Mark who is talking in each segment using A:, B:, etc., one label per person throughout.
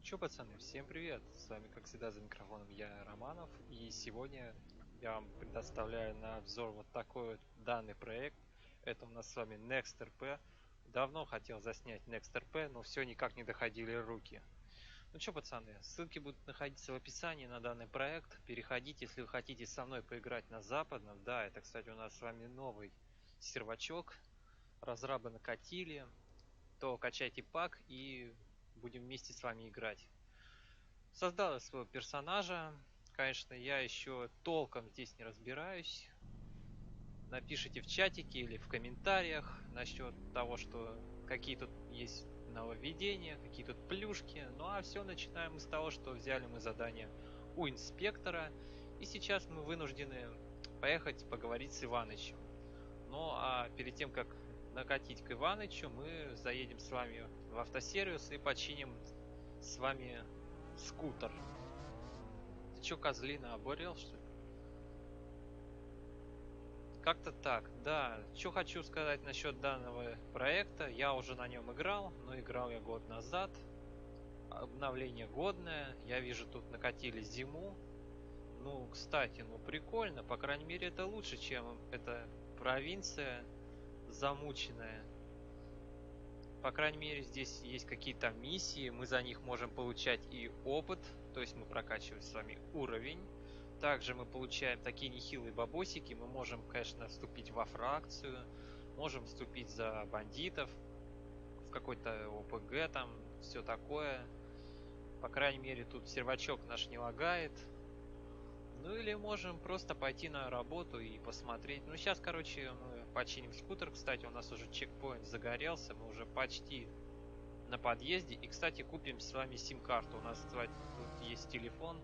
A: Чё, пацаны, всем привет! С вами, как всегда, за микрофоном я, Романов, и сегодня я вам предоставляю на обзор вот такой вот данный проект. Это у нас с вами NextRP. Давно хотел заснять NextRP, но все никак не доходили руки. Ну чё, пацаны, ссылки будут находиться в описании на данный проект. Переходите, если вы хотите со мной поиграть на западном. Да, это, кстати, у нас с вами новый сервачок. Разрабы накатили. То качайте пак и будем вместе с вами играть. Создал я своего персонажа. Конечно, я еще толком здесь не разбираюсь. Напишите в чатике или в комментариях насчет того, что какие тут есть нововведения, какие тут плюшки. Ну а все начинаем мы с того, что взяли мы задание у инспектора. И сейчас мы вынуждены поехать поговорить с Иванычем. Ну а перед тем, как накатить к Иванычу, мы заедем с вами в автосервис и починим с вами скутер. Ты чё, козлина, оборел, что ли? Как-то так, да. Что хочу сказать насчет данного проекта. Я уже на нем играл, но играл я год назад. Обновление годное. Я вижу, тут накатили зиму. Ну, кстати, ну прикольно. По крайней мере, это лучше, чем эта провинция замученная. По крайней мере, здесь есть какие-то миссии. Мы за них можем получать и опыт. То есть мы прокачиваем с вами уровень. Также мы получаем такие нехилые бабосики. Мы можем, конечно, вступить во фракцию. Можем вступить за бандитов. В какой-то ОПГ там. Все такое. По крайней мере, тут сервачок наш не лагает. Ну или можем просто пойти на работу и посмотреть. Ну сейчас, короче, мы починим скутер. Кстати, у нас уже чекпоинт загорелся. Мы уже почти на подъезде. И, кстати, купим с вами сим-карту. У нас, кстати, тут есть телефон.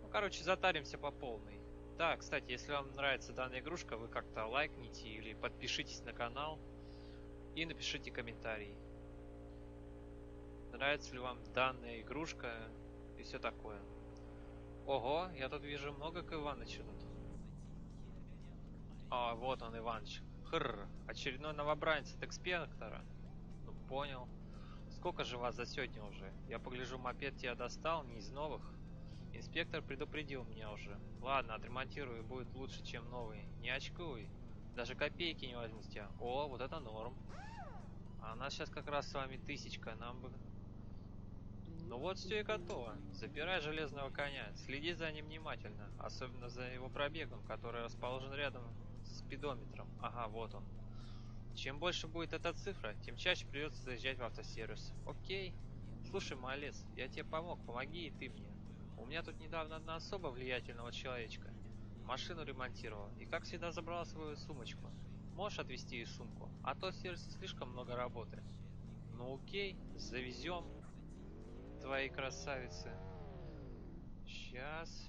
A: Ну, короче, затаримся по полной. Да, кстати, если вам нравится данная игрушка, вы как-то лайкните или подпишитесь на канал и напишите комментарий. Нравится ли вам данная игрушка и все такое. Ого, я тут вижу много к Иванычу тут. А, вот он, Иваныч. Хрр, очередной новобранец от экспектора. Ну, понял. Сколько же вас за сегодня уже? Я погляжу, мопед тебя достал, не из новых. Инспектор предупредил меня уже. Ладно, отремонтирую, будет лучше, чем новый. Не очкуй. Даже копейки не возьму с тебя. О, вот это норм. А у нас сейчас как раз с вами тысячка, нам бы... Ну вот все и готово. Забирай железного коня. Следи за ним внимательно. Особенно за его пробегом, который расположен рядом с спидометром. Ага, вот он. Чем больше будет эта цифра, тем чаще придется заезжать в автосервис. Окей. Слушай, малец, я тебе помог, помоги и ты мне. У меня тут недавно одна особо влиятельного человечка машину ремонтировала и, как всегда, забрала свою сумочку. Можешь отвезти ей сумку? А то в сервисе слишком много работы. Ну окей, завезем твои красавицы. Сейчас.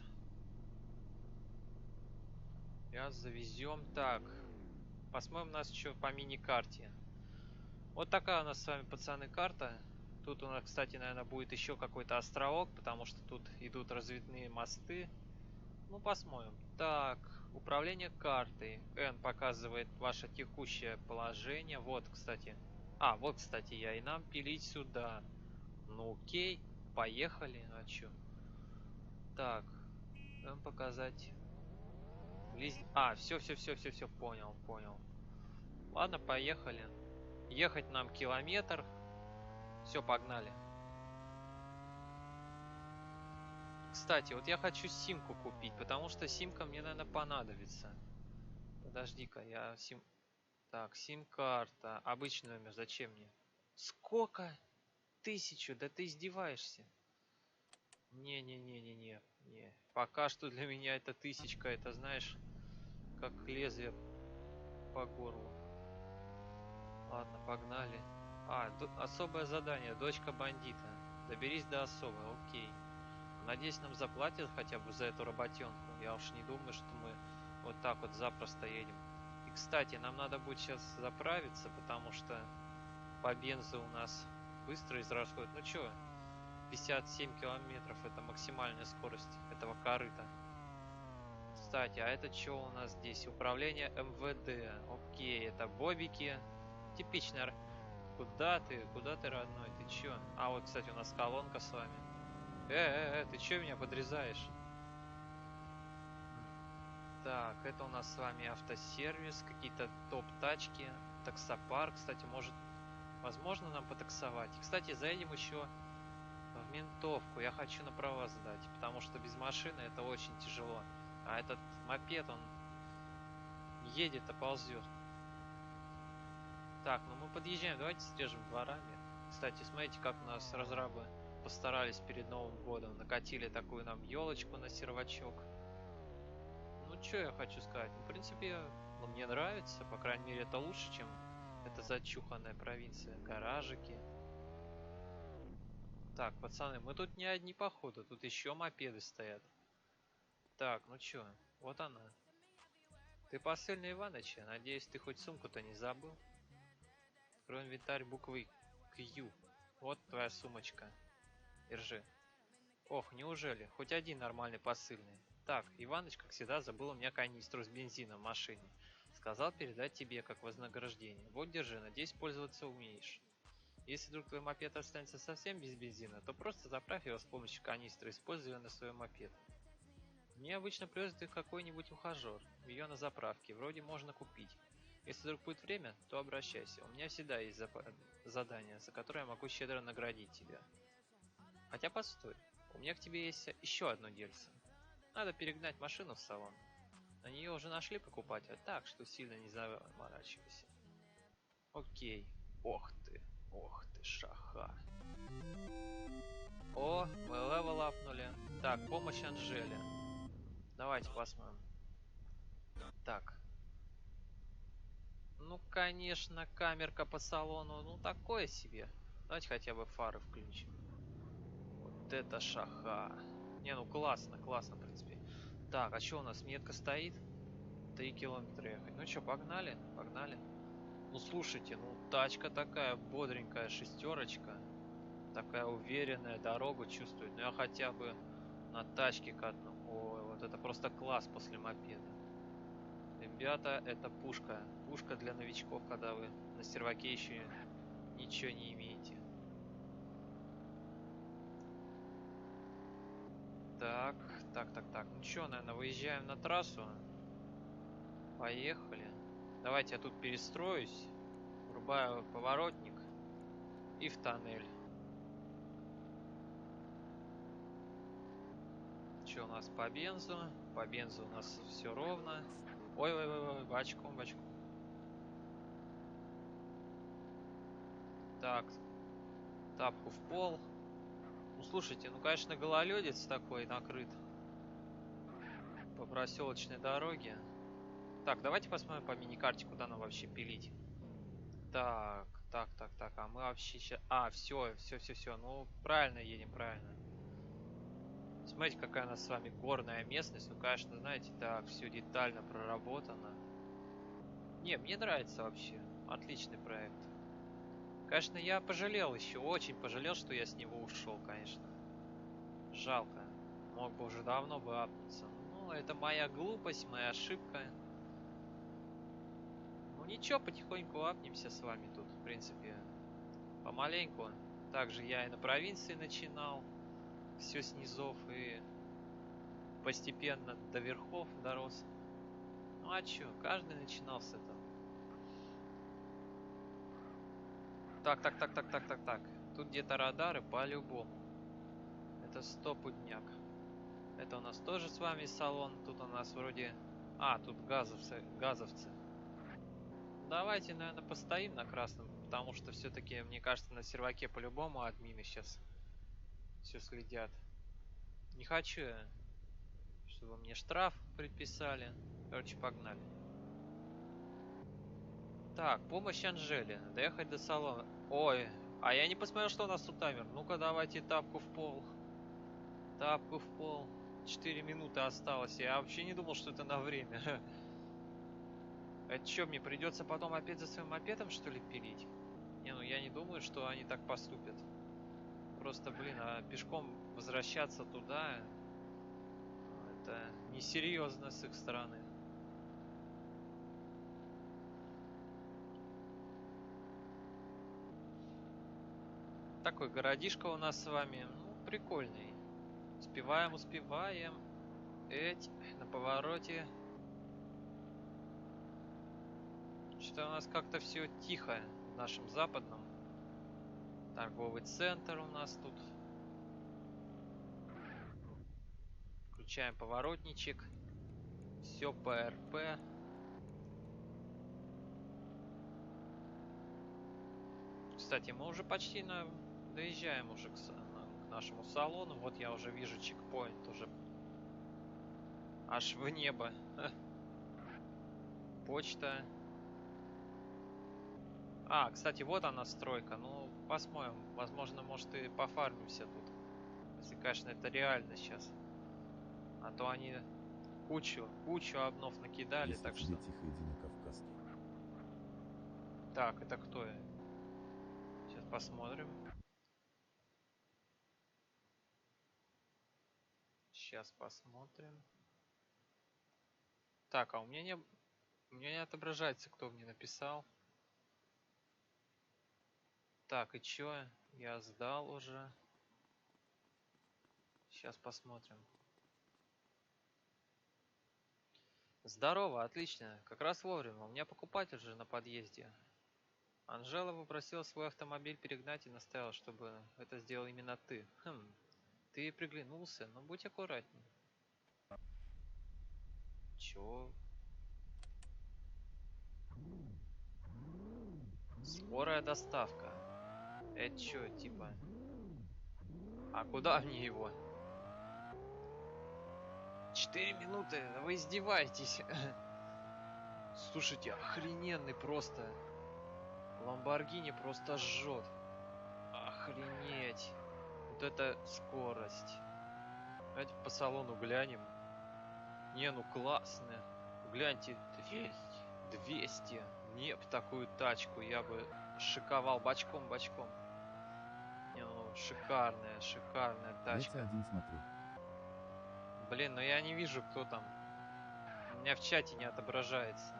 A: Сейчас завезем. Так. Посмотрим у нас что по мини-карте. Вот такая у нас с вами, пацаны, карта. Тут у нас, кстати, наверное, будет еще какой-то островок, потому что тут идут разведные мосты. Ну, посмотрим. Так, управление картой. N показывает ваше текущее положение. Вот, кстати. А, вот, кстати, я. И нам пилить сюда. Ну, окей. Поехали. А чё? Так. N показать. А, все, понял, понял. Ладно, поехали. Ехать нам километр. Все, погнали. Кстати, вот я хочу симку купить, потому что симка мне, наверное, понадобится. Подожди-ка, я сим... Так, сим-карта. Обычный номер, зачем мне? Сколько? 1000? Да ты издеваешься. Не-не-не-не-не. Не. Пока что для меня это тысячка, это, знаешь, как лезвие по горлу. Ладно, погнали. А, особое задание. Дочка бандита. Доберись до особой, окей. Надеюсь, нам заплатят хотя бы за эту работенку. Я уж не думаю, что мы вот так вот запросто едем. И, кстати, нам надо будет сейчас заправиться, потому что по бензу у нас быстро израсходует. Ну чё, 57 километров это максимальная скорость этого корыта. Кстати, а это что у нас здесь? Управление МВД. Окей, это бобики. Типично. Куда ты, родной? Ты чё? А, вот, кстати, у нас колонка с вами. Ты чё меня подрезаешь? Так, это у нас с вами автосервис, какие-то топ-тачки, таксопарк, кстати, может, возможно нам потаксовать. И, кстати, заедем еще в ментовку, я хочу на права сдать, потому что без машины это очень тяжело. А этот мопед, он едет, а ползет. Так, ну мы подъезжаем, давайте срежем дворами. Кстати, смотрите, как у нас разрабы постарались перед Новым годом. Накатили такую нам елочку на сервачок. Ну, что я хочу сказать? Ну, в принципе, ну, мне нравится. По крайней мере, это лучше, чем эта зачуханная провинция. Гаражики. Так, пацаны, мы тут не одни, походу. Тут еще мопеды стоят. Так, ну чё, вот она. Ты посыльный Иваныча? Надеюсь, ты хоть сумку-то не забыл? Открой инвентарь буквой Q. Вот твоя сумочка. Держи. Ох, неужели? Хоть один нормальный посыльный. Так, Иваныч, как всегда, забыл у меня канистру с бензином в машине. Сказал передать тебе как вознаграждение. Вот, держи, надеюсь, пользоваться умеешь. Если вдруг твой мопед останется совсем без бензина, то просто заправь его с помощью канистры, используя ее на свой мопед. Мне обычно привезет их какой-нибудь ухажер. Ее на заправке, вроде можно купить. Если вдруг будет время, то обращайся. У меня всегда есть задание, за которое я могу щедро наградить тебя. Хотя постой, у меня к тебе есть еще одно дельце. Надо перегнать машину в салон. На нее уже нашли покупателя, так что сильно не заморачивайся. Окей. Ох ты, шаха. О, мы левел апнули. Так, помощь Анжеле. Давайте посмотрим. Так. Ну, конечно, камерка по салону, ну, такое себе. Давайте хотя бы фары включим. Вот это шаха. Не, ну классно, классно, в принципе. Так, а что у нас? Метка стоит? 3 километра ехать. Ну что, погнали? Погнали. Ну слушайте, ну тачка такая бодренькая, шестерочка. Такая уверенная, дорогу чувствует. Ну я хотя бы на тачке катну. Ой, вот это просто класс после мопеда. Ребята, это пушка. Пушка для новичков, когда вы на серваке еще ничего не имеете. Так, так. Ну что, наверное, выезжаем на трассу. Поехали. Давайте я тут перестроюсь. Врубаю поворотник. И в тоннель. Что у нас по бензу? По бензу у нас все ровно. Ой, бачком. Так, тапку в пол. Ну слушайте, ну конечно гололедец такой накрыт по проселочной дороге. Так, давайте посмотрим по миникарте, куда нам вообще пилить. Так. А мы вообще сейчас... А, все. Ну, правильно едем, правильно. Смотрите, какая у нас с вами горная местность. Ну, конечно, знаете, так, все детально проработано. Не, мне нравится вообще. Отличный проект. Конечно, я пожалел еще, очень пожалел, что я с него ушел, конечно. Жалко. Мог бы уже давно бы апнуться. Ну, это моя глупость, моя ошибка. Ну ничего, потихоньку апнемся с вами тут, в принципе, помаленьку. Также я и на провинции начинал. Все с низов и постепенно до верхов дорос. Ну а чё, каждый начинал с этого. Так. Тут где-то радары по-любому. Это стопудняк. Это у нас тоже с вами салон. Тут у нас вроде... А, тут газовцы. Давайте, наверное, постоим на красном, потому что все-таки, мне кажется, на серваке по-любому админы сейчас все следят. Не хочу я, чтобы мне штраф предписали. Короче, погнали. Так, помощь Анжеле. Доехать до салона. Ой, а я не посмотрел, что у нас тут таймер. Ну-ка, давайте тапку в пол. Тапку в пол. 4 минуты осталось. Я вообще не думал, что это на время. Это что, мне придется потом опять за своим мопедом, что ли, пилить? Не, ну я не думаю, что они так поступят. Просто, блин, а пешком возвращаться туда, ну, это несерьезно с их стороны. Такой городишко у нас с вами. Ну, прикольный. Успеваем, успеваем. Эть, на повороте. Что-то у нас как-то все тихо в нашем западном. Торговый центр у нас тут. Включаем поворотничек. Все ПРП. Кстати, мы уже почти доезжаем уже к нашему салону. Вот я уже вижу чекпоинт уже аж в небо. Почта. А, кстати, вот она стройка. Ну, посмотрим. Возможно, может и пофармимся тут. Если, конечно, это реально сейчас. А то они кучу обнов накидали,
B: Если
A: так
B: тебе
A: что...
B: тихо, иди на Кавказский.
A: Так, это кто? Сейчас посмотрим. Сейчас посмотрим. Так, а у меня не отображается, кто мне написал. Так, и чё? Я сдал уже. Сейчас посмотрим. Здорово, отлично. Как раз вовремя. У меня покупатель же на подъезде. Анжела попросила свой автомобиль перегнать и настояла, чтобы это сделал именно ты. Хм, ты приглянулся, но будь аккуратней. Чё? Скорая доставка. Это чё, типа? А куда мне его? 4 минуты? Да вы издеваетесь. Слушайте, охрененный просто. Ламборгини просто жжет. Охренеть. Вот это скорость. Давайте по салону глянем. Не, ну классно. Гляньте, 200. Мне б такую тачку, я бы шиковал бочком. Не, ну шикарная
B: Я
A: тачка.
B: тебя один смотрю.
A: Блин, но я не вижу, кто там. У меня в чате не отображается.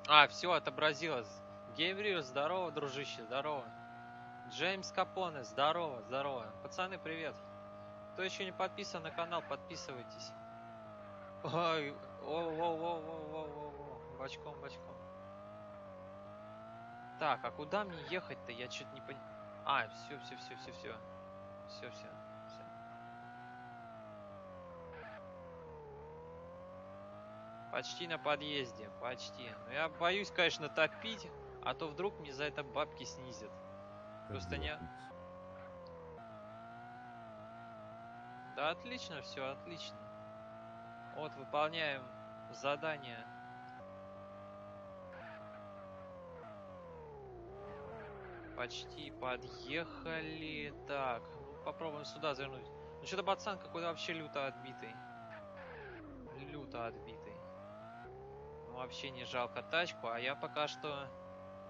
A: А, все, отобразилось. Гейврил, здорово, дружище, здорово. Джеймс Капоне, здорово. Пацаны, привет. Кто еще не подписан на канал, подписывайтесь. Ой, воу. Бочком. Так, а куда мне ехать-то? Я что-то не понимаю. А, все. Почти на подъезде, почти. Но я боюсь, конечно, топить, а то вдруг мне за это бабки снизят.
B: Как
A: Просто
B: дела,
A: не...
B: Пупс?
A: Да отлично, все отлично. Вот, выполняем задание. Почти подъехали. Так, ну попробуем сюда завернуть. Ну что-то пацан какой-то вообще люто отбитый. Люто отбитый. Ну, вообще не жалко тачку, а я пока что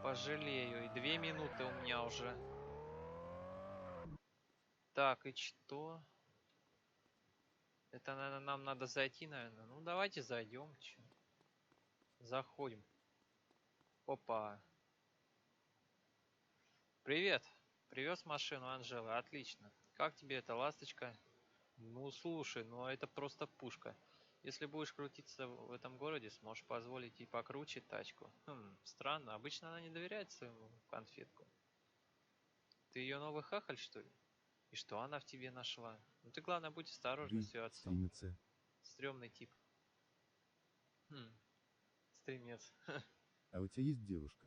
A: пожалею. И 2 минуты у меня уже. Так, и что? Это, наверное, нам надо зайти, наверное. Ну, давайте зайдем. Чё? Заходим. Опа. Привет. Привез машину Анжелы. Отлично. Как тебе эта ласточка? Ну, слушай, ну это просто пушка. Если будешь крутиться в этом городе, сможешь позволить и покруче тачку. Хм, странно. Обычно она не доверяет своему конфетку. Ты ее новый хахаль, что ли? И что она в тебе нашла? Ну ты, главное, будь осторожна с
B: Рэй,
A: ее отцом.
B: стримится.
A: Стрёмный тип. Хм, стримец.
B: А у тебя есть девушка?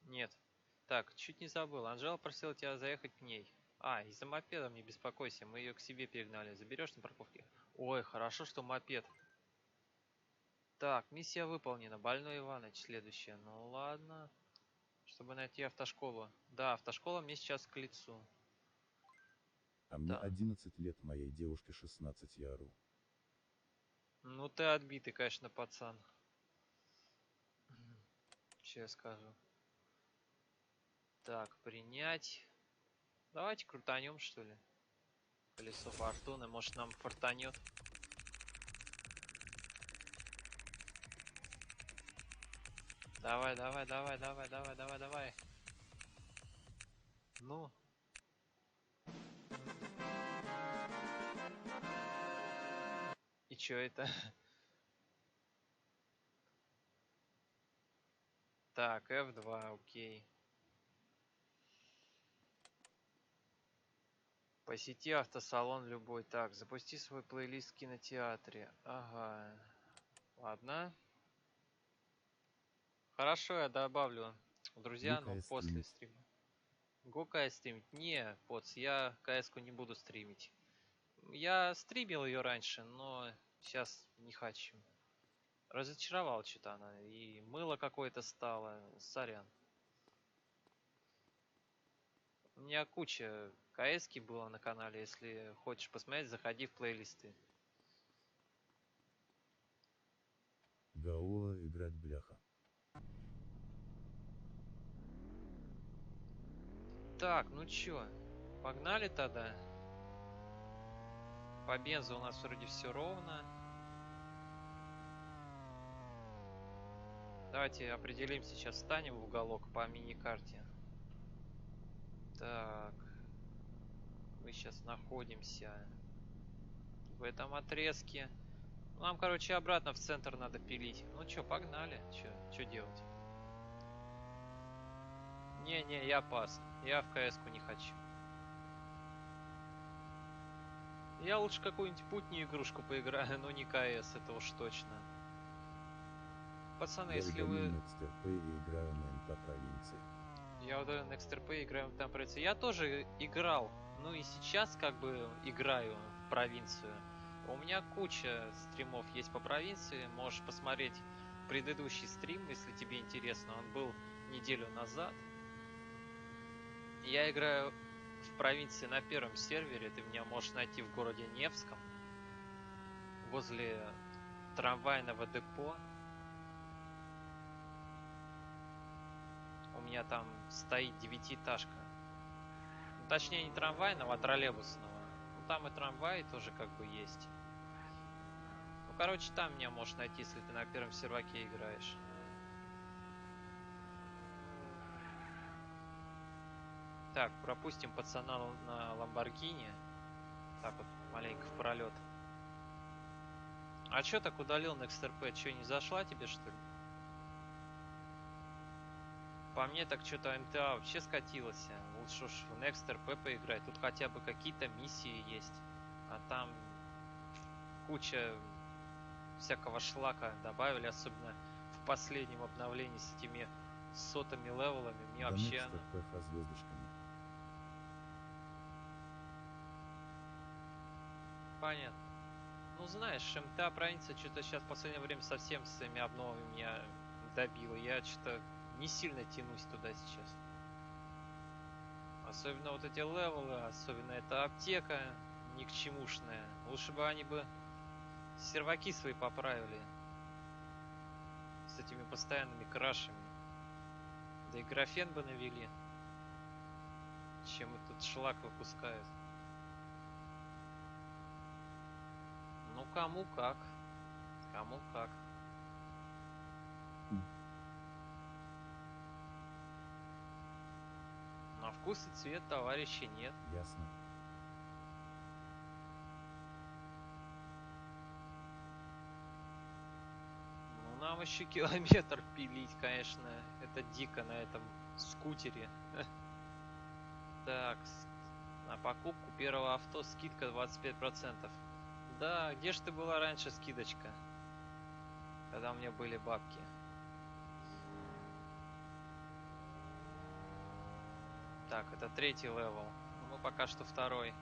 A: Нет. Так, чуть не забыл. Анжела просила тебя заехать к ней. А, из-за мопеда не беспокойся, мы ее к себе перегнали. Заберешь на парковке? Ой, хорошо, что мопед. Так, миссия выполнена. Больной Иваныч следующая. Ну ладно. Чтобы найти автошколу. Да, автошкола мне сейчас к лицу.
B: А мне
A: Да.
B: 11 лет, моей девушке 16, я ору.
A: Ну ты отбитый, конечно, пацан. Че я скажу? Так, принять. Давайте крутанем, что ли. колесо фортуны, может нам фортанет. Давай, давай, давай, давай, давай, давай, давай. Ну. И чё это? Так, F2, окей. Посети автосалон любой. Так, запусти свой плейлист в кинотеатре. Ага. Ладно. Хорошо, я добавлю. Друзья, но
B: КС
A: после
B: стримит.
A: стрима. Го КС стримить? Не, поц, я КС-ку не буду стримить. Я стримил ее раньше, но сейчас не хочу. Разочаровал что-то она. И мыло какое-то стало. Сорян. У меня куча КС-ки было на канале. Если хочешь посмотреть, заходи в плейлисты.
B: Гаоа играть бляха.
A: Так, ну чё, погнали тогда. По бензу у нас вроде все ровно. Давайте определим, сейчас встанем в уголок по мини-карте. Так, мы сейчас находимся в этом отрезке. Нам, короче, обратно в центр надо пилить. Ну чё, погнали. Чё делать? Не, я пас. Я в КС-ку не хочу. Я лучше какую-нибудь путнюю игрушку поиграю, но не КС, это уж точно. Пацаны,
B: Я
A: если
B: удалил
A: вы...
B: Next RP и играю на МТ провинции.
A: Я удалил XRP, играем в там провинции. Я тоже играл. Ну и сейчас как бы играю в провинцию. У меня куча стримов есть по провинции. Можешь посмотреть предыдущий стрим, если тебе интересно. Он был неделю назад. Я играю в провинции на первом сервере. Ты меня можешь найти в городе Невском. Возле трамвайного депо. У меня там стоит девятиэтажка. Ну, точнее, не трамвайного, а троллейбусного. Ну, там и трамвай тоже как бы есть. Ну, короче, там меня можешь найти, если ты на первом серваке играешь. Так, пропустим пацана на Ламборгини. Так вот, маленько в пролет. А чё так удалил на XRP? Чё, не зашла тебе, что ли? По мне так что-то МТА вообще скатилось. Лучше уж в Next RP поиграть. Тут хотя бы какие-то миссии есть. А там куча всякого шлака добавили, особенно в последнем обновлении с этими сотыми левелами. Мне
B: Да
A: вообще
B: Next RP звездочками.
A: понятно. Ну знаешь, МТА провинция что-то сейчас в последнее время совсем с своими обновами меня добила. Я что-то не сильно тянусь туда сейчас. Особенно вот эти левелы, особенно эта аптека ни к чемушная. Лучше бы они бы серваки свои поправили с этими постоянными крашами. Да и графен бы навели, чем этот шлак выпускают. Ну кому как. Кому как. На вкус и цвет товарища нет.
B: Ясно.
A: Ну нам еще километр пилить, конечно. Это дико на этом скутере. Так, на покупку первого авто скидка 25%. Да, где ж ты была раньше, скидочка? Когда у меня были бабки. Так, это третий левел. Мы пока что второй.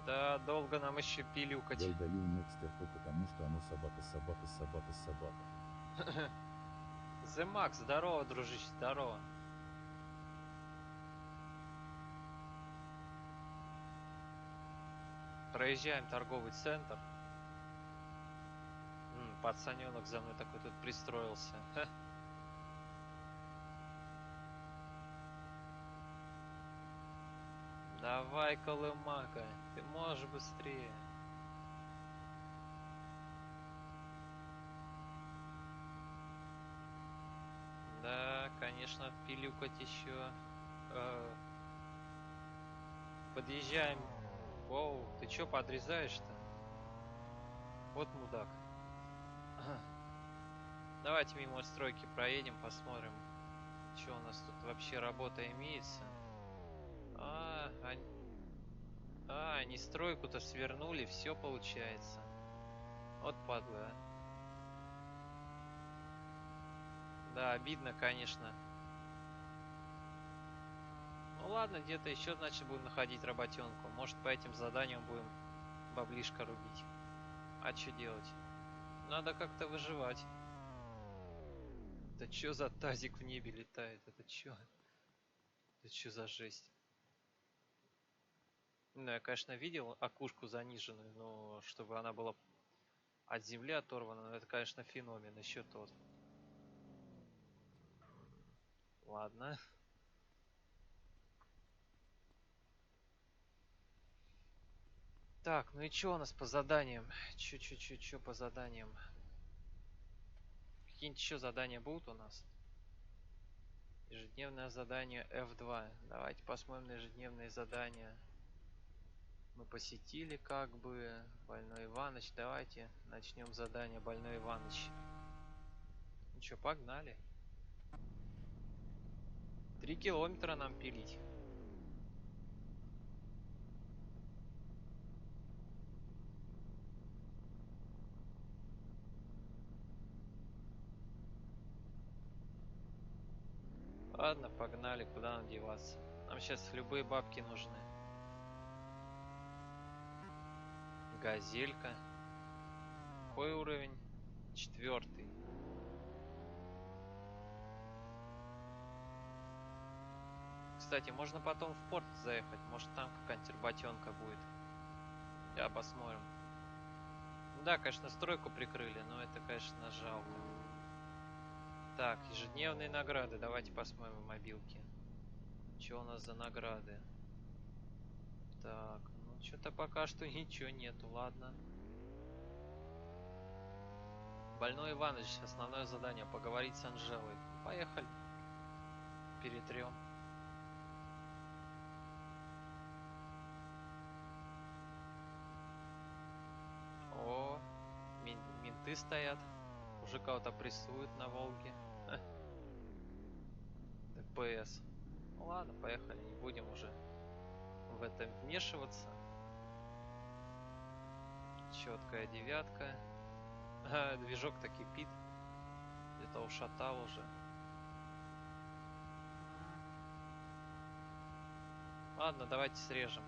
A: Да, долго нам еще пилюкать.
B: Я удалил Next RP, потому что оно собака.
A: The Max, здорово, дружище, здорово. Проезжаем торговый центр. Пацаненок за мной такой тут пристроился. Давай, Колымага, ты можешь быстрее. Да, конечно, пилюкать еще. Подъезжаем. Воу, ты чё подрезаешь-то? Вот мудак. Давайте мимо стройки проедем, посмотрим, что у нас тут вообще работа имеется. А, они стройку-то свернули, все получается. Вот падла, а. Да, обидно, конечно. Ну ладно, где-то еще, значит, будем находить работенку. Может, по этим заданиям будем баблишко рубить. А что делать? Надо как-то выживать. Это что за тазик в небе летает? Это что? Это что за жесть? Ну, я, конечно, видел окушку заниженную, но чтобы она была от земли оторвана, это, конечно, феномен. Еще тот. Ладно. Так, ну и что у нас по заданиям? Чё по заданиям? Какие-нибудь еще задания будут у нас? Ежедневное задание F2. Давайте посмотрим на ежедневные задания. Мы посетили как бы Больной Иваныч. Давайте начнем задание Больной Иваныч. Ну что, погнали. 3 километра нам пилить. Ладно, погнали, куда нам деваться. Нам сейчас любые бабки нужны. Газелька. Какой уровень? 4. Кстати, можно потом в порт заехать. Может, там какая-нибудь работенка будет. Да, посмотрим. Да, конечно, стройку прикрыли, но это, конечно, жалко. Так, ежедневные награды. Давайте посмотрим в мобилке. Что у нас за награды? Так, ну что-то пока что ничего нету, ладно. Больной Иваныч, основное задание поговорить с Анжелой. Поехали. Перетрем. О, менты стоят. Уже кого-то прессуют на Волге. ДПС. Ну ладно, поехали, не будем уже в это вмешиваться. Четкая 9. Движок-то кипит. Где-то ушатал уже. Ладно, давайте срежем.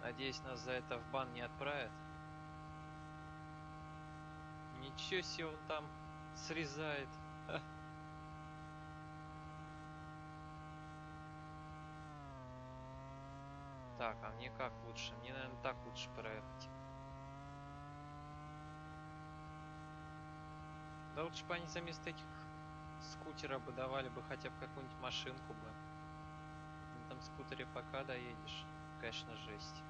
A: Надеюсь, нас за это в бан не отправят. Ничего себе он там срезает. Так, а мне как лучше? Мне, наверное, так лучше проехать. Да лучше бы они за место этих скутеров бы давали бы хотя бы какую-нибудь машинку бы. На этом скутере пока доедешь. Конечно, жесть.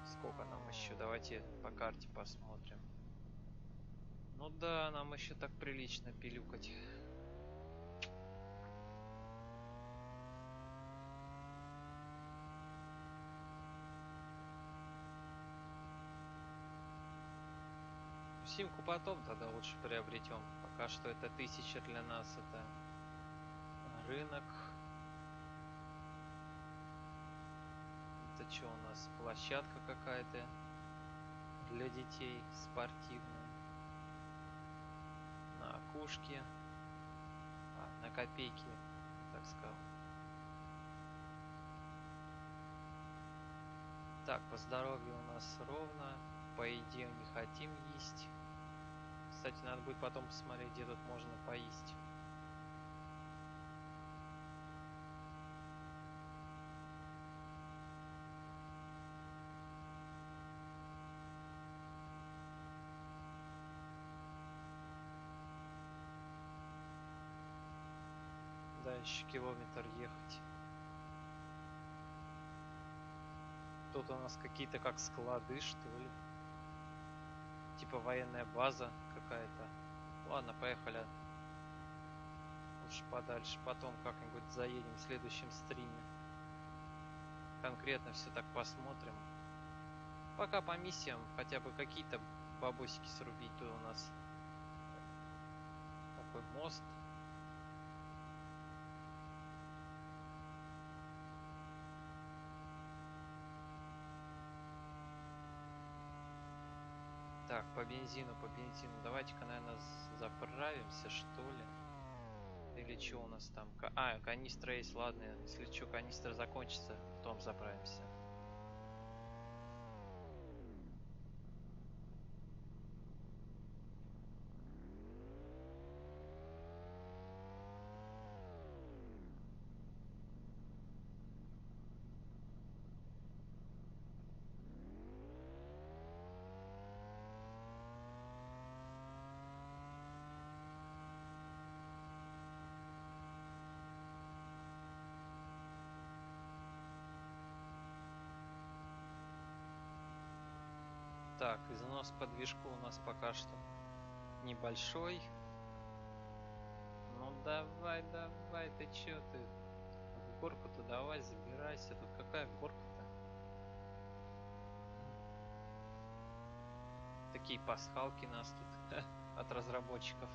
A: Сколько нам еще? Давайте по карте посмотрим. Ну да, нам еще так прилично пилюкать. Симку потом тогда лучше приобретем. Пока что это 1000 для нас, это рынок. Это что у нас? Площадка какая-то для детей спортивная. На окушке. На копейки, так сказал. Так, по здоровью у нас ровно. По еде не хотим есть. Кстати, надо будет потом посмотреть, где тут можно поесть. Да, еще километр ехать. Тут у нас какие-то как склады, что ли. Типа военная база какая-то. Ладно, поехали. Лучше подальше. Потом как-нибудь заедем в следующем стриме. Конкретно все так посмотрим. Пока по миссиям хотя бы какие-то бабосики срубить. Тут у нас такой мост. Так, по бензину. Давайте-ка, наверное, заправимся, что ли. Или что у нас там? А, канистра есть, ладно. Если что, канистра закончится, потом заправимся. Так, износ по движку у нас пока что небольшой. Ну давай, ты чё ты? В горку-то давай, забирайся. Тут какая горка-то? Такие пасхалки нас тут от разработчиков.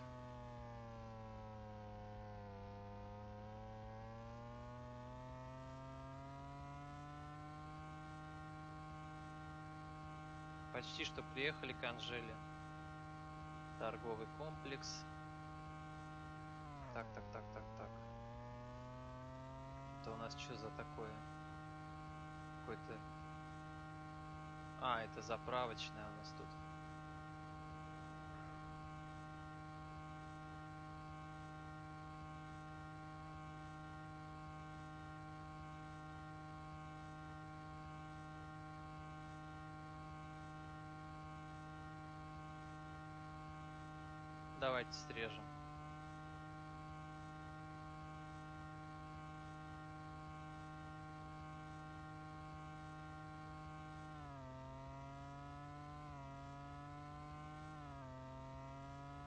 A: Почти что приехали к Анжеле. Торговый комплекс. Так. Это у нас что за такое? Какой-то... А, это заправочная у нас тут. Давайте срежем.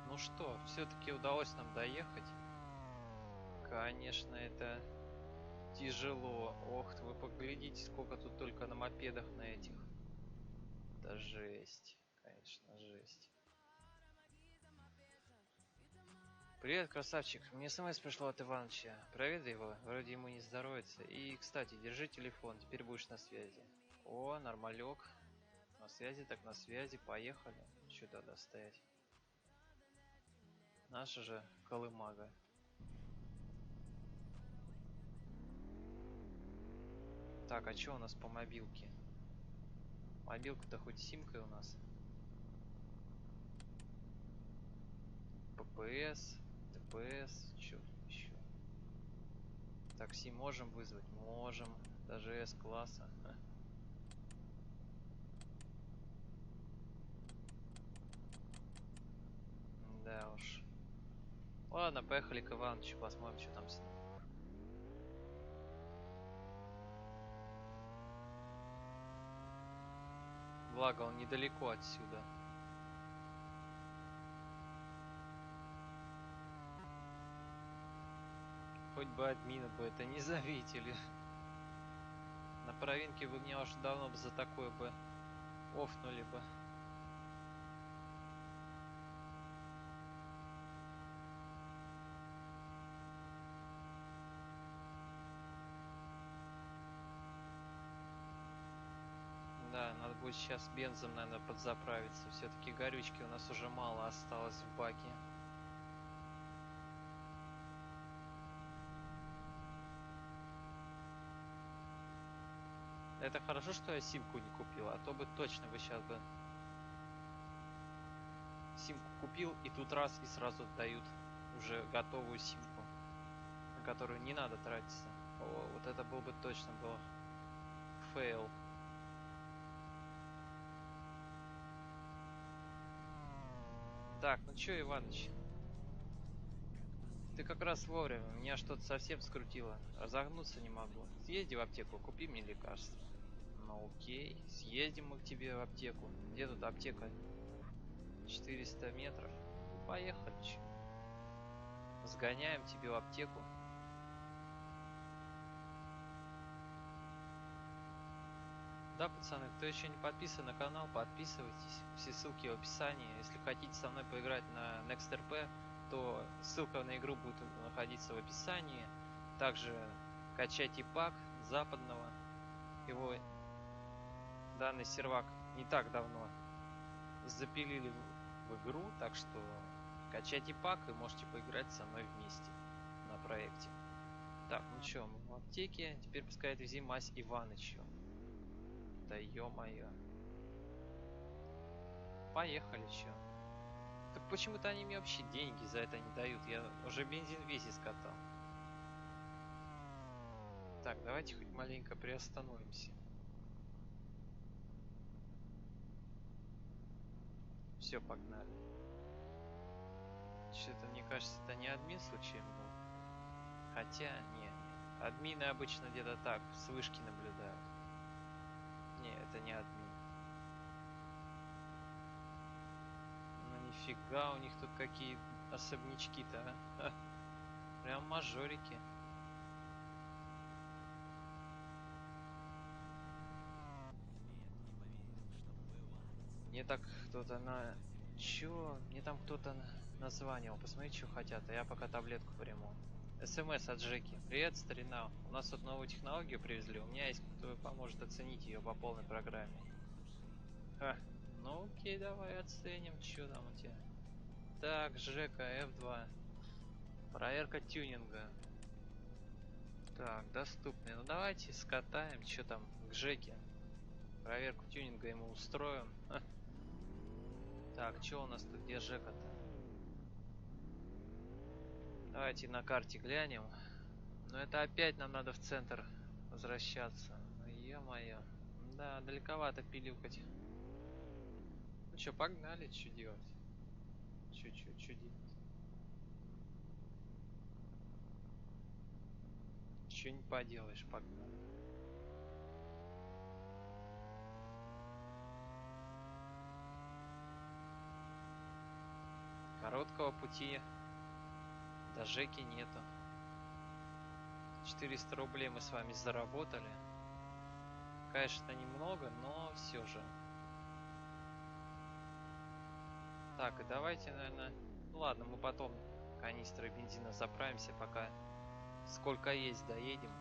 A: Ну что, все-таки удалось нам доехать. Конечно, это тяжело. Ох, вы поглядите, сколько тут только на мопедах на этих. Да жесть. Конечно, жесть. Привет, красавчик. Мне смс пришло от Иваныча. Проведай его, вроде ему не здоровится. И, кстати, держи телефон, теперь будешь на связи. О, нормалек. На связи, так на связи, поехали. Что тогда стоять? Наша же колымага. Так, а что у нас по мобилке? Мобилка-то хоть симкой у нас. ППС, ДПС, что еще? Такси можем вызвать? Можем. Даже С-класса. Да уж. Ладно, поехали к Иванычу, посмотрим, что там с ним. Благо, он недалеко отсюда. Хоть бы админа бы это не заметили. На провинке вы меня уже давно бы за такое бы офнули бы. Да, надо будет сейчас бензом, наверное, подзаправиться. Все-таки горючки у нас уже мало осталось в баке. Это хорошо, что я симку не купил, а то бы точно бы сейчас бы симку купил, и тут раз и сразу дают уже готовую симку, на которую не надо тратиться. О, вот это был бы точно был фейл. Так, ну чё, Иваныч? Ты как раз вовремя, меня что-то совсем скрутило. Разогнуться не могу. Съезди в аптеку, купи мне лекарство. Ну окей, съездим мы к тебе в аптеку. Где тут аптека? 400 метров. Поехали, чё. Сгоняем тебе в аптеку. Да, пацаны, кто еще не подписан на канал, подписывайтесь. Все ссылки в описании. Если хотите со мной поиграть на NextRP, то ссылка на игру будет находиться в описании. Также качайте пак западного. Его данный сервак не так давно запилили в игру, так что качайте пак и можете поиграть со мной вместе на проекте. Так, ну чё, мы в аптеке. Теперь пускай отвези мазь Иванычу. Да ё-моё. Поехали, чё. Так почему-то они мне вообще деньги за это не дают. Я уже бензин весь искатал. Так, давайте хоть маленько приостановимся. Все, погнали. Что-то мне кажется, это не админ случайно был. Хотя, не. Админы обычно где-то так, с вышки наблюдают. Не, это не админ. Ну нифига, у них тут какие особнячки-то, а? Ха, прям мажорики. Мне так кто-то на... Чё? Мне там кто-то названивал. Посмотри, что хотят, а я пока таблетку приму. СМС от Жеки. Привет, старина. У нас тут новую технологию привезли. У меня есть кто поможет оценить ее по полной программе. Ха. Ну окей, давай оценим, что там у тебя. Так, Жека, F2. Проверка тюнинга. Так, доступный. Ну давайте скатаем, что там к Жеке. Проверку тюнинга ему устроим. Ха. Так, что у нас тут, где Жека-то? Давайте на карте глянем. Но это опять нам надо в центр возвращаться. Ну ё-моё. Да, далековато пилюкать. Ну чё, погнали, что делать? Чё делать? Чё не поделаешь, погнали. Короткого пути до Жеки нету. 400 рублей мы с вами заработали. Конечно, немного, но все же. Так, и давайте, наверное... Ну ладно, мы потом канистрой бензина заправимся, пока сколько есть доедем.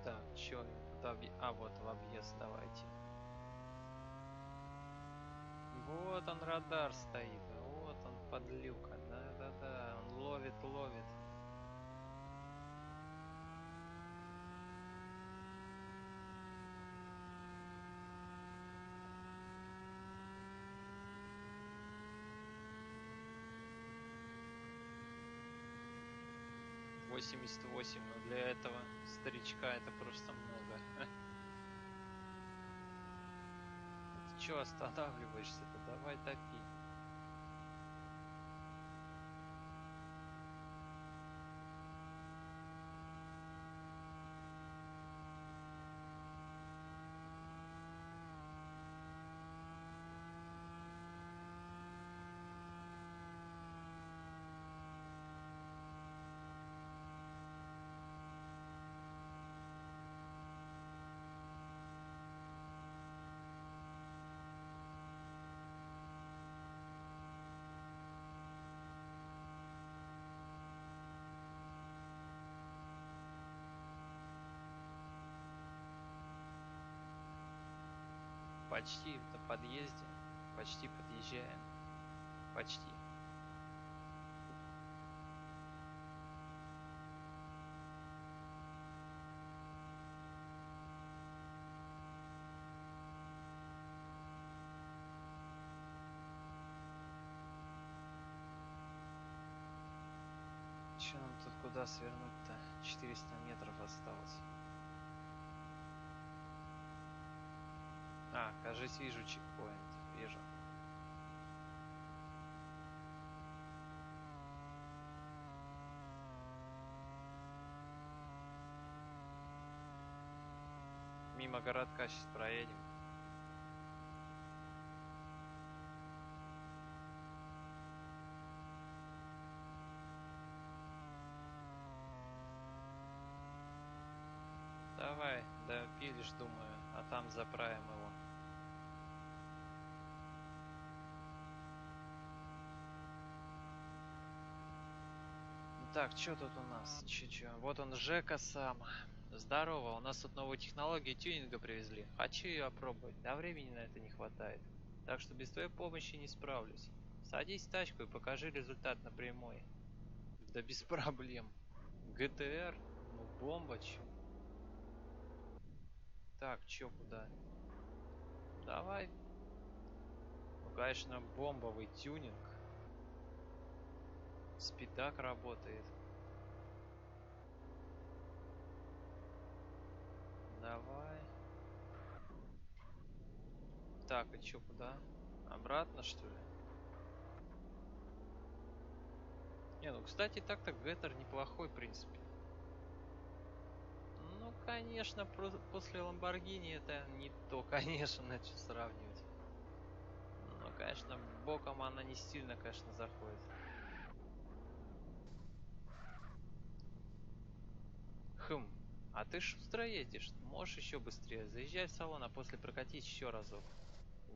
A: Так, чё я тут А, вот в объезд давайте. Вот он радар стоит, вот он подлюка, да-да-да, он ловит. 88, но для этого старичка это просто много. Ты чё останавливаешься-то? Давай топи. Почти на подъезде. Почти подъезжаем. Почти. Че нам тут куда свернуть-то? 400 метров осталось. А, кажется, вижу чекпоинт. Вижу. Мимо городка сейчас проедем. Давай, да пилишь, думаю, а там заправим его. Так, что тут у нас? Че? Вот он, Жека сам. Здорово, у нас тут новую технологию тюнинга привезли. Хочу ее опробовать, да времени на это не хватает. Так что без твоей помощи не справлюсь. Садись в тачку и покажи результат на прямой. Да без проблем. ГТР? Ну бомба, чё? Так, чё, куда? Давай. Ну, конечно, бомбовый тюнинг. Спидак работает. Давай. Так, и чё, куда? Обратно, что ли? Не, ну, кстати, так-то Геттер неплохой, в принципе. Ну, конечно, после Ламборгини это не то, конечно, начал сравнивать. Ну, конечно, боком она не сильно, конечно, заходит. Хм, а ты шустро едешь? Можешь еще быстрее. Заезжай в салон, а после прокатись еще разок.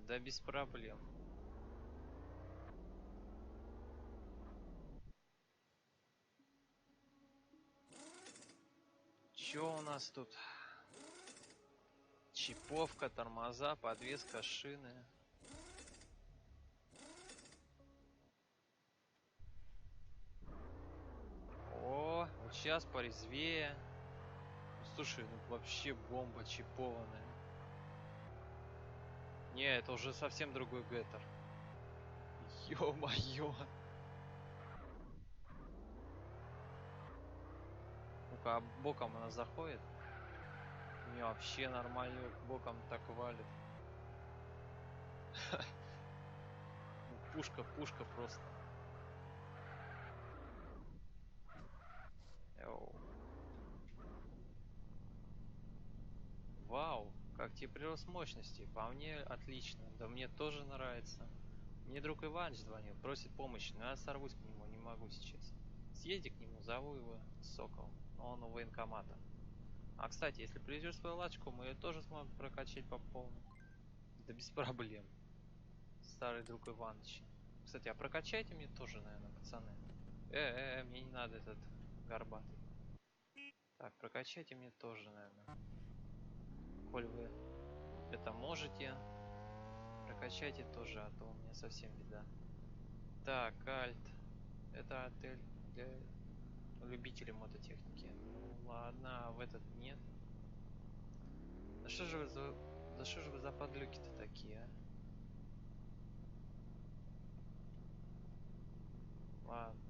A: Да без проблем. Че у нас тут? Чиповка, тормоза, подвеска, шины. О, вот сейчас порезвее. Ну, слушай, ну вообще бомба чипованная. Не, это уже совсем другой Геттер. Ё-моё. Ну-ка, а боком она заходит? Не, вообще нормально боком так валит. Ну, пушка просто. Йоу. Вау, как тебе прирост мощности? По мне отлично. Да мне тоже нравится. Мне друг Иваныч звонил, просит помощи, но я сорвусь к нему, не могу сейчас. Съезди к нему, зову его, Сокол. Он у военкомата. А, кстати, если привезешь свою лачку, мы ее тоже сможем прокачать по полной. Да без проблем. Старый друг Иваныч. Кстати, а прокачайте мне тоже, наверное, пацаны. Мне не надо этот горбатый. Так, прокачайте мне тоже, наверное. Коль вы это можете, прокачайте тоже, а то у меня совсем беда. Так, Альт. Это отель для любителей мототехники. Ну ладно, а в этот нет. Да что же вы за... Да что же вы за подлюки-то такие, а? Ладно.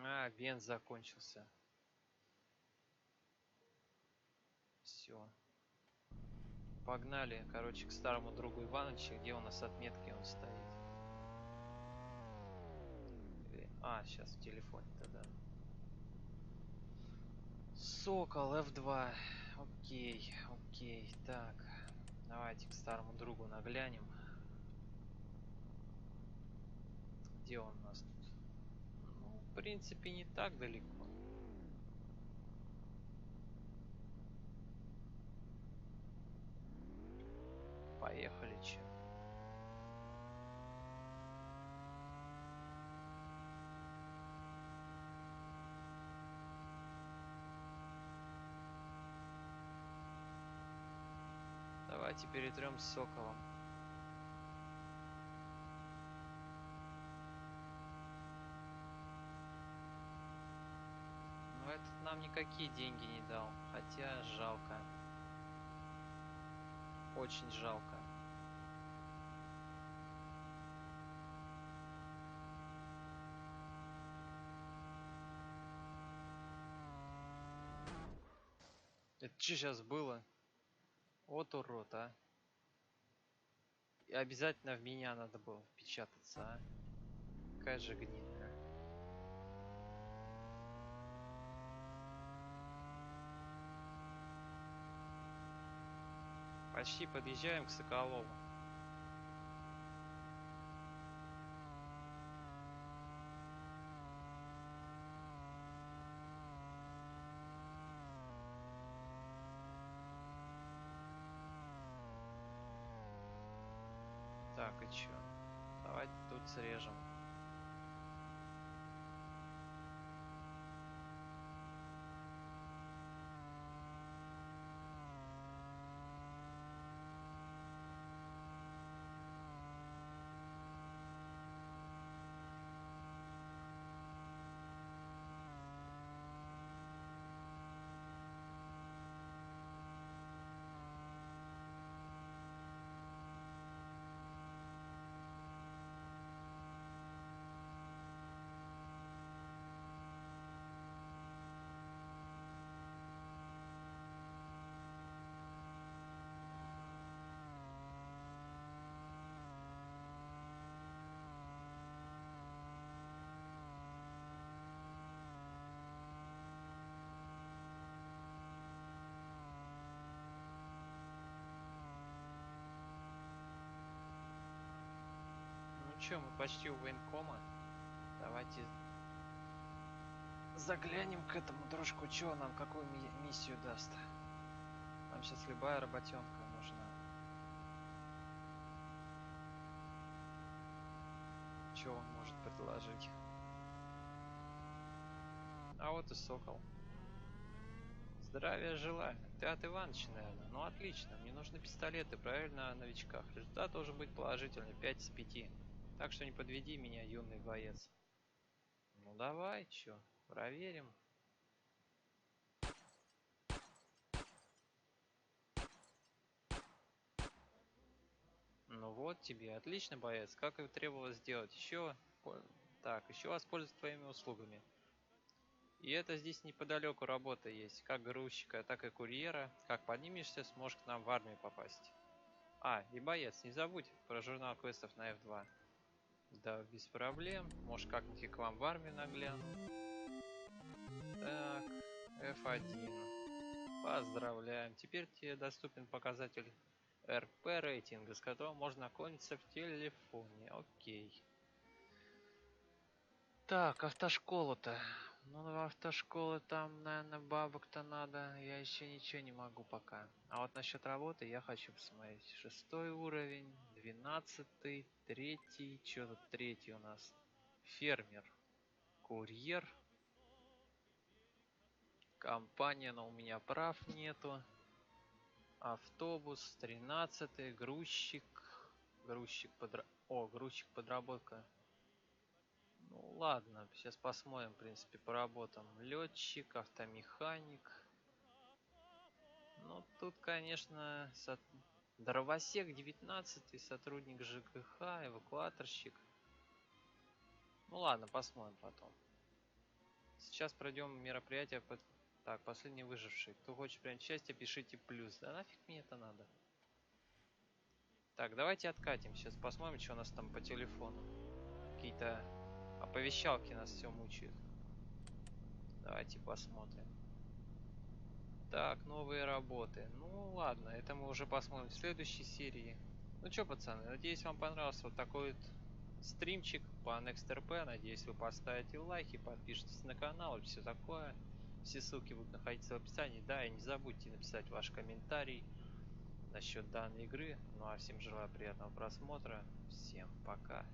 A: А, бенз закончился. Все. Погнали, короче, к старому другу Иваныча, где у нас отметки он стоит. А, сейчас в телефоне тогда. Сокол F2. Окей. Так, давайте к старому другу наглянем. Где он у нас тут? Ну, в принципе, не так далеко. Поехали, че. Давайте перетрем с Соколом. Но этот нам никакие деньги не дал. Хотя жалко. Очень жалко. Это что сейчас было? Вот урод, а. И обязательно в меня надо было впечататься, а. Какая же гнида. Почти подъезжаем к Соколову. Так, и чё? Давайте тут срежем. Ну чё, мы почти у военкома. Давайте заглянем к этому дружку. Чё нам, какую миссию даст? Нам сейчас любая работенка нужна. Чё он может предложить? А вот и Сокол. Здравия желаю. Ты от Иваныча, наверное. Ну отлично, мне нужны пистолеты, правильно, о новичках. Результат должен быть положительный, 5 из 5. Так что не подведи меня, юный боец. Ну давай, чё, проверим. Ну вот тебе, отлично, боец. Как и требовалось сделать. Еще, так, еще воспользоваться твоими услугами. И это здесь неподалеку работа есть, как грузчика, так и курьера. Как поднимешься, сможешь к нам в армию попасть. А, и боец, не забудь про журнал квестов на F2. Да, без проблем. Может, как-нибудь и к вам в армию нагляну. Так, F1. Поздравляем. Теперь тебе доступен показатель РП рейтинга, с которым можно ознакомиться в телефоне. Окей. Так, автошкола-то. Ну, в автошколы там, наверное, бабок-то надо. Я еще ничего не могу пока. А вот насчет работы я хочу посмотреть. 6-й уровень, 12-й, 3-й. Что тут 3-й у нас? Фермер. Курьер. Компания, но у меня прав нету. Автобус, 13-й. Грузчик. Грузчик подработка. Ну ладно, сейчас посмотрим, в принципе, по работам. Летчик, автомеханик. Ну тут, конечно, дровосек 19, сотрудник ЖКХ, эвакуаторщик. Ну ладно, посмотрим потом. Сейчас пройдем мероприятие. Так, последний выживший. Кто хочет принять участие, пишите плюс. Да нафиг мне это надо. Так, давайте откатим. Сейчас посмотрим, что у нас там по телефону. Какие-то оповещалки нас все мучают. Давайте посмотрим. Так, новые работы. Ну ладно, это мы уже посмотрим в следующей серии. Ну чё, пацаны, надеюсь, вам понравился вот такой вот стримчик по NextRP. Надеюсь, вы поставите лайки, подпишитесь на канал и все такое. Все ссылки будут находиться в описании. Да, и не забудьте написать ваш комментарий насчет данной игры. Ну а всем желаю приятного просмотра. Всем пока.